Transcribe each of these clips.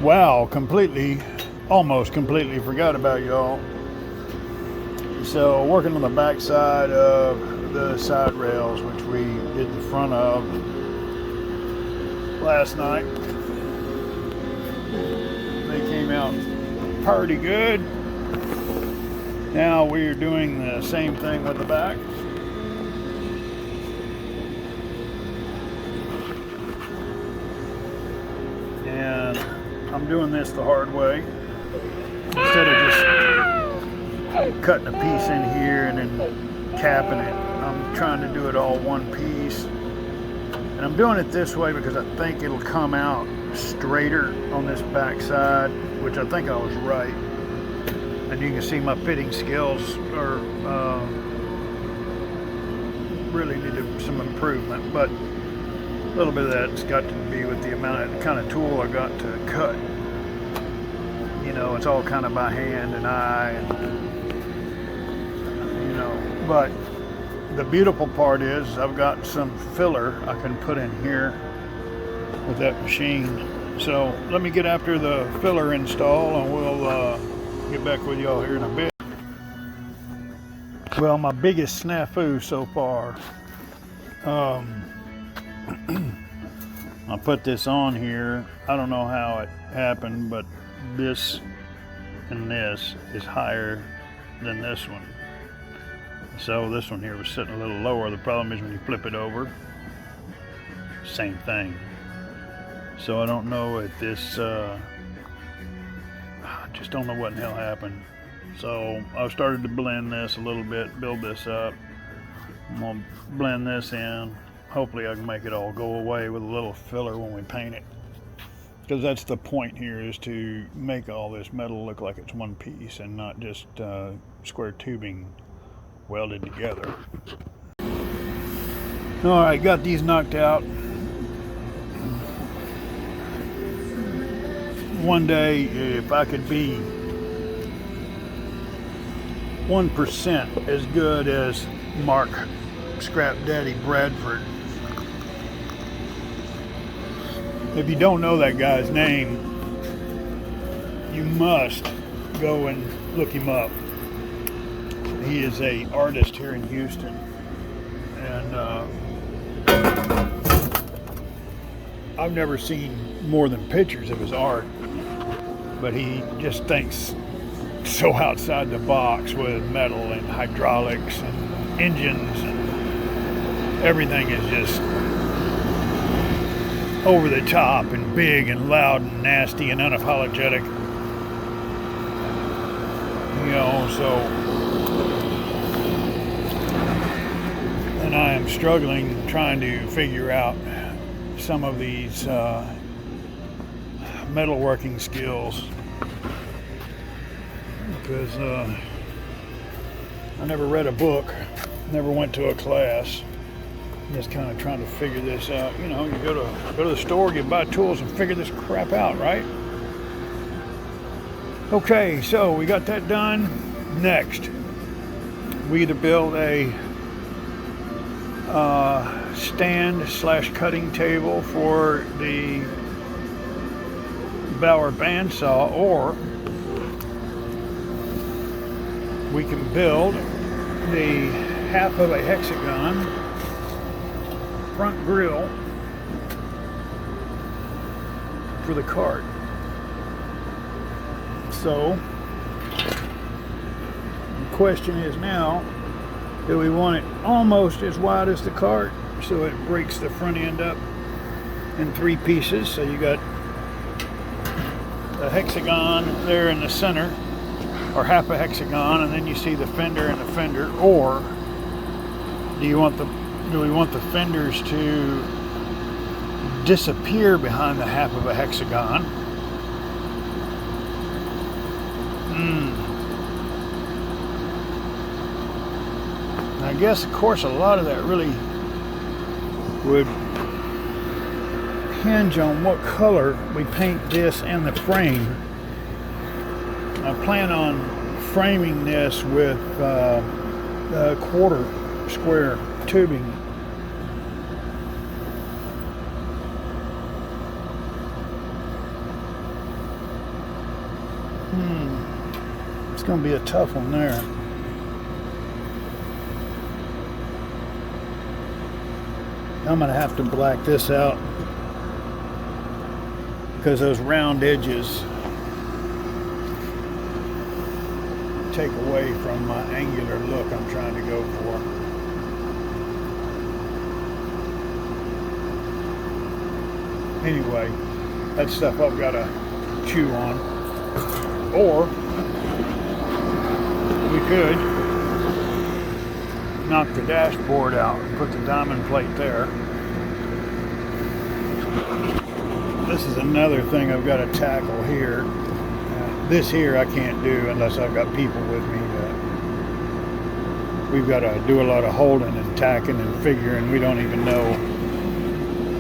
Wow, almost completely forgot about y'all. So working on the back side of the side rails, which we did the front of last night. They came out pretty good. Now we're doing the same thing with the back. And I'm doing this the hard way. Instead of just cutting a piece in here and then capping it, I'm trying to do it all one piece. And I'm doing it this way because I think it'll come out straighter on this back side, which I think I was right. And you can see my fitting skills are really needed some improvement, but a little bit of that's got to be with the amount of kind of tool I got to cut. You know, it's all kind of by hand and eye, and, you know, but the beautiful part is I've got some filler I can put in here with that machine. So let me get after the filler install and we'll get back with y'all here in a bit. Well, my biggest snafu so far, I put this on here. I don't know how it happened, but this and this is higher than this one. So this one here was sitting a little lower. The problem is when you flip it over, same thing. So I don't know if this, I just don't know what in the hell happened. So I started to blend this a little bit, build this up. I'm gonna blend this in. Hopefully I can make it all go away with a little filler when we paint it. Because that's the point here, is to make all this metal look like it's one piece and not just square tubing welded together. All right, got these knocked out. One day, if I could be 1% as good as Mark Scrap Daddy Bradford. If you don't know that guy's name, you must go and look him up. He is an artist here in Houston, and I've never seen more than pictures of his art, but he just thinks so outside the box with metal and hydraulics and engines, and everything is just over the top and big and loud and nasty and unapologetic, you know. So, and I am struggling trying to figure out some of these metalworking skills, because I never read a book, never went to a class. I'm just kind of trying to figure this out. You know, you go to the store, you buy tools and figure this crap out, right? Okay, so we got that done. Next, we either build a stand/cutting table for the Bauer bandsaw, or we can build the half of a hexagon front grill for the cart. So the question is now, do we want it almost as wide as the cart so it breaks the front end up in 3 pieces? So you got a hexagon there in the center, or half a hexagon, and then you see the fender and the fender. Or do we want the fenders to disappear behind the half of a hexagon? I guess, of course, a lot of that really would hinge on what color we paint this and the frame. I plan on framing this with a 1/4 square tubing. It's going to be a tough one there. I'm going to have to black this out because those round edges take away from my angular look I'm trying to go for. Anyway, that's stuff I've got to chew on. Or we could knock the dashboard out and put the diamond plate there. This is another thing I've got to tackle here. This here I can't do unless I've got people with me. We've got to do a lot of holding and tacking and figuring. We don't even know.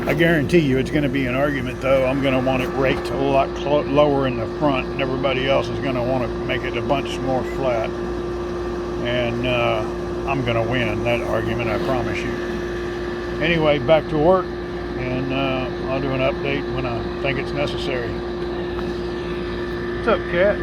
I guarantee you it's going to be an argument though. I'm going to want it raked a lot lower in the front, and everybody else is going to want to make it a bunch more flat. And I'm going to win that argument, I promise you. Anyway, back to work, and I'll do an update when I think it's necessary. What's up, cat?